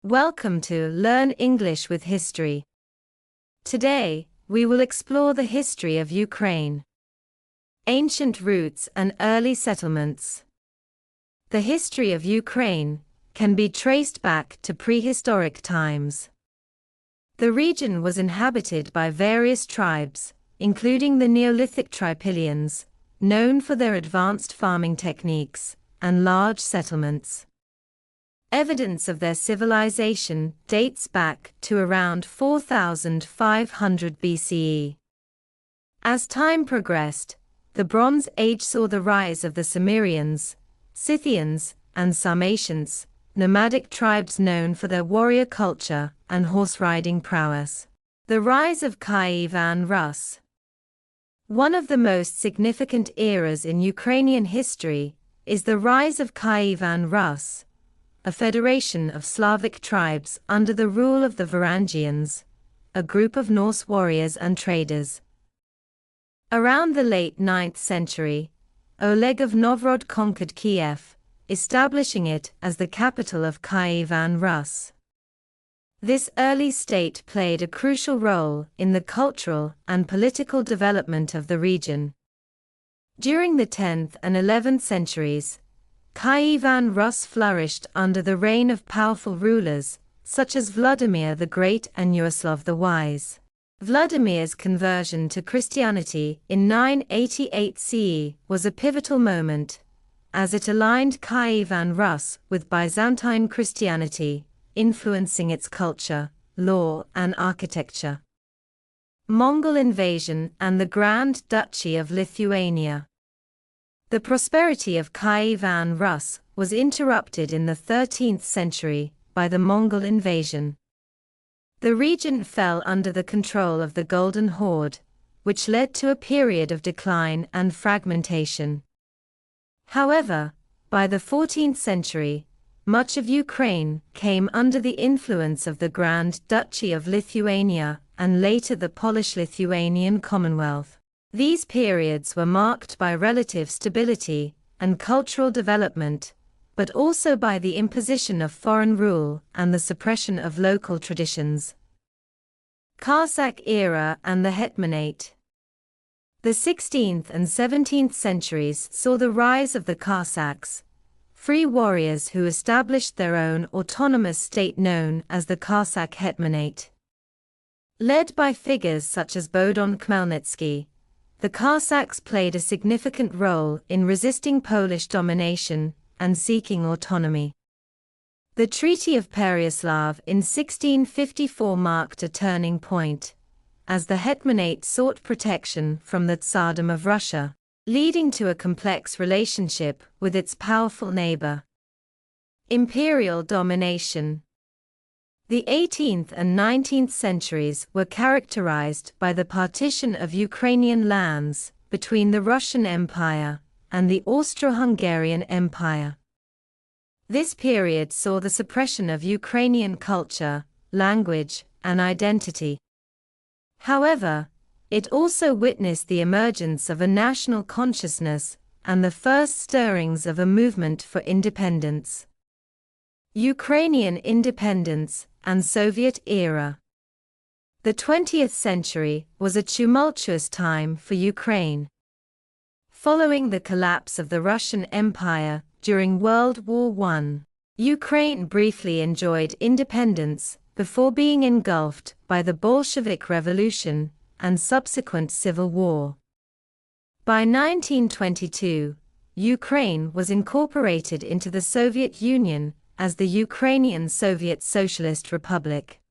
Welcome to Learn English with History. Today, we will explore the history of Ukraine. Ancient roots and early settlements. The history of Ukraine can be traced back to prehistoric times. The region was inhabited by various tribes, including the Neolithic Trypillians, known for their advanced farming techniques and large settlements. Evidence of their civilization dates back to around 4500 BCE. As time progressed, the Bronze Age saw the rise of the Cimmerians, Scythians, and Sarmatians, nomadic tribes known for their warrior culture and horse-riding prowess. The rise of Kievan Rus. One of the most significant eras in Ukrainian history is the rise of Kievan Rus, a federation of Slavic tribes under the rule of the Varangians, a group of Norse warriors and traders. Around the late 9th century, Oleg of Novgorod conquered Kiev, establishing it as the capital of Kievan Rus. This early state played a crucial role in the cultural and political development of the region. During the 10th and 11th centuries, Kievan Rus flourished under the reign of powerful rulers, such as Vladimir the Great and Yaroslav the Wise. Vladimir's conversion to Christianity in 988 CE was a pivotal moment, as it aligned Kievan Rus with Byzantine Christianity, influencing its culture, law, and architecture. Mongol invasion and the Grand Duchy of Lithuania. The prosperity of Kievan Rus was interrupted in the 13th century by the Mongol invasion. The region fell under the control of the Golden Horde, which led to a period of decline and fragmentation. However, by the 14th century, much of Ukraine came under the influence of the Grand Duchy of Lithuania and later the Polish-Lithuanian Commonwealth. These periods were marked by relative stability and cultural development, but also by the imposition of foreign rule and the suppression of local traditions. Cossack era and the Hetmanate. The 16th and 17th centuries saw the rise of the Cossacks, free warriors who established their own autonomous state known as the Cossack Hetmanate. Led by figures such as Bohdan Khmelnytsky, the Cossacks played a significant role in resisting Polish domination and seeking autonomy. The Treaty of Pereyaslav in 1654 marked a turning point, as the Hetmanate sought protection from the Tsardom of Russia, leading to a complex relationship with its powerful neighbor. Imperial domination. The 18th and 19th centuries were characterized by the partition of Ukrainian lands between the Russian Empire and the Austro-Hungarian Empire. This period saw the suppression of Ukrainian culture, language, and identity. However, it also witnessed the emergence of a national consciousness and the first stirrings of a movement for independence. Ukrainian independence and Soviet era. The 20th century was a tumultuous time for Ukraine. Following the collapse of the Russian Empire during World War I, Ukraine briefly enjoyed independence before being engulfed by the Bolshevik Revolution and subsequent civil war. By 1922, Ukraine was incorporated into the Soviet Union as the Ukrainian Soviet Socialist Republic.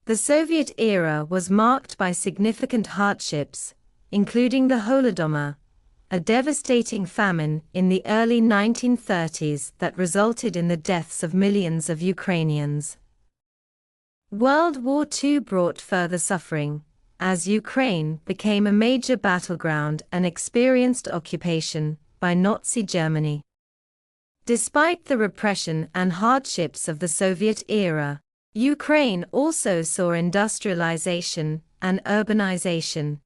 The Soviet era was marked by significant hardships, including the Holodomor, a devastating famine in the early 1930s that resulted in the deaths of millions of Ukrainians. World War II brought further suffering, as Ukraine became a major battleground and experienced occupation by Nazi Germany. Despite the repression and hardships of the Soviet era, Ukraine also saw industrialization and urbanization.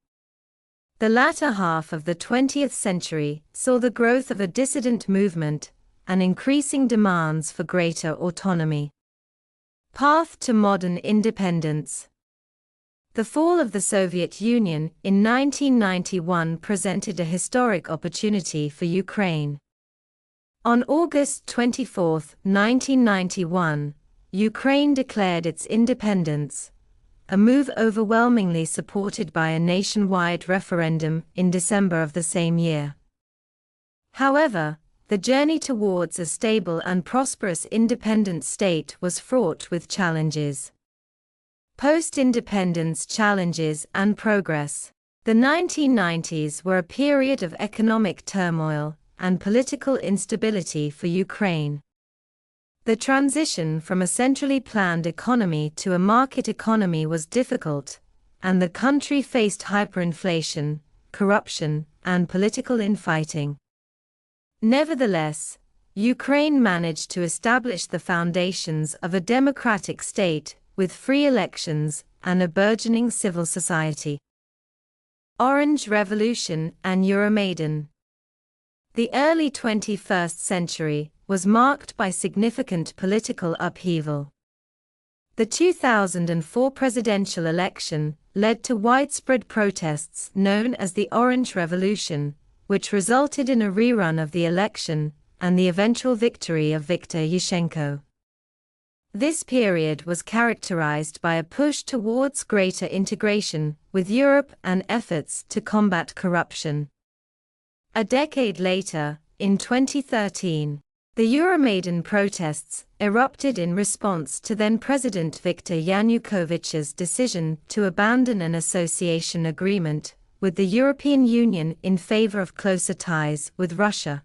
The latter half of the 20th century saw the growth of a dissident movement and increasing demands for greater autonomy. Path to modern independence. The fall of the Soviet Union in 1991 presented a historic opportunity for Ukraine. On August 24, 1991, Ukraine declared its independence, a move overwhelmingly supported by a nationwide referendum in December of the same year. However, the journey towards a stable and prosperous independent state was fraught with challenges. Post-independence challenges and progress. The 1990s were a period of economic turmoil and political instability for Ukraine. The transition from a centrally planned economy to a market economy was difficult, and the country faced hyperinflation, corruption, and political infighting. Nevertheless, Ukraine managed to establish the foundations of a democratic state with free elections and a burgeoning civil society. Orange Revolution and Euromaidan. The early 21st century was marked by significant political upheaval. The 2004 presidential election led to widespread protests known as the Orange Revolution, which resulted in a rerun of the election and the eventual victory of Viktor Yushchenko. This period was characterized by a push towards greater integration with Europe and efforts to combat corruption. A decade later, in 2013, the Euromaidan protests erupted in response to then-President Viktor Yanukovych's decision to abandon an association agreement with the European Union in favor of closer ties with Russia.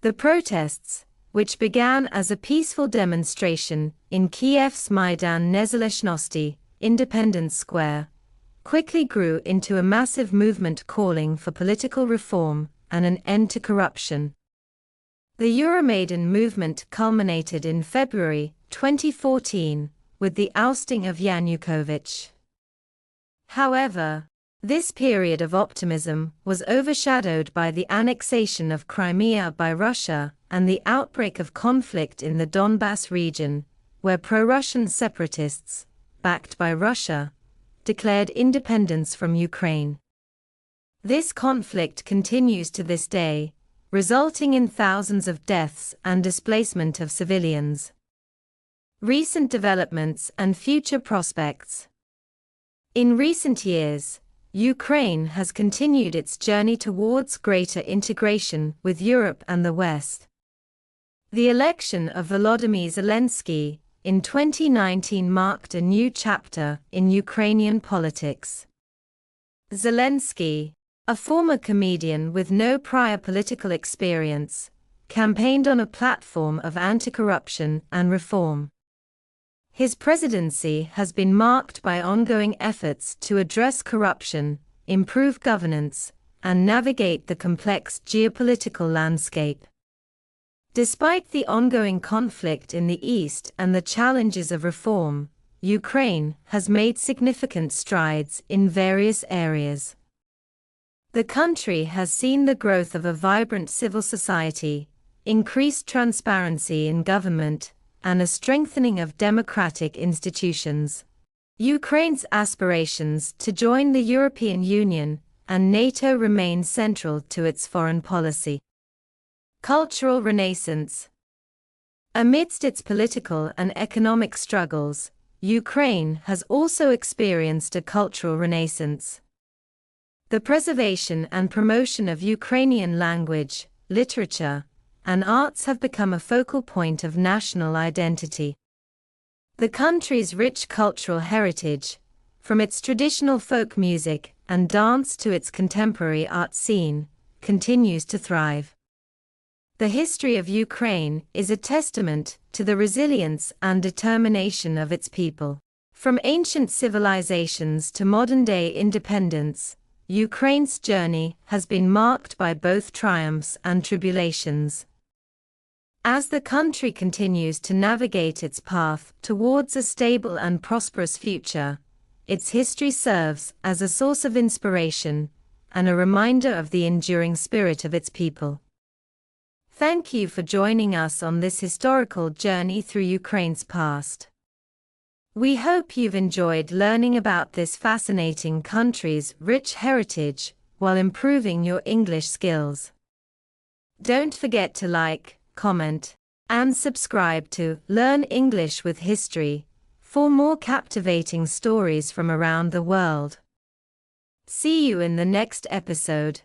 The protests, which began as a peaceful demonstration in Kiev's Maidan Nezalezhnosti, Independence Square, quickly grew into a massive movement calling for political reform and an end to corruption. The Euromaidan movement culminated in February 2014 with the ousting of Yanukovych. However, this period of optimism was overshadowed by the annexation of Crimea by Russia and the outbreak of conflict in the Donbas region, where pro-Russian separatists, backed by Russia, declared independence from Ukraine. This conflict continues to this day, resulting in thousands of deaths and displacement of civilians. Recent developments and future prospects. In recent years, Ukraine has continued its journey towards greater integration with Europe and the West. The election of Volodymyr Zelensky in 2019 marked a new chapter in Ukrainian politics. Zelensky, a former comedian with no prior political experience, campaigned on a platform of anti-corruption and reform. His presidency has been marked by ongoing efforts to address corruption, improve governance, and navigate the complex geopolitical landscape. Despite the ongoing conflict in the East and the challenges of reform, Ukraine has made significant strides in various areas. The country has seen the growth of a vibrant civil society, increased transparency in government, and a strengthening of democratic institutions. Ukraine's aspirations to join the European Union and NATO remain central to its foreign policy. Cultural renaissance. Amidst its political and economic struggles, Ukraine has also experienced a cultural renaissance. The preservation and promotion of Ukrainian language, literature, and arts have become a focal point of national identity. The country's rich cultural heritage, from its traditional folk music and dance to its contemporary art scene, continues to thrive. The history of Ukraine is a testament to the resilience and determination of its people. From ancient civilizations to modern-day independence, Ukraine's journey has been marked by both triumphs and tribulations. As the country continues to navigate its path towards a stable and prosperous future, its history serves as a source of inspiration and a reminder of the enduring spirit of its people. Thank you for joining us on this historical journey through Ukraine's past. We hope you've enjoyed learning about this fascinating country's rich heritage while improving your English skills. Don't forget to like, comment, and subscribe to Learn English with History for more captivating stories from around the world. See you in the next episode.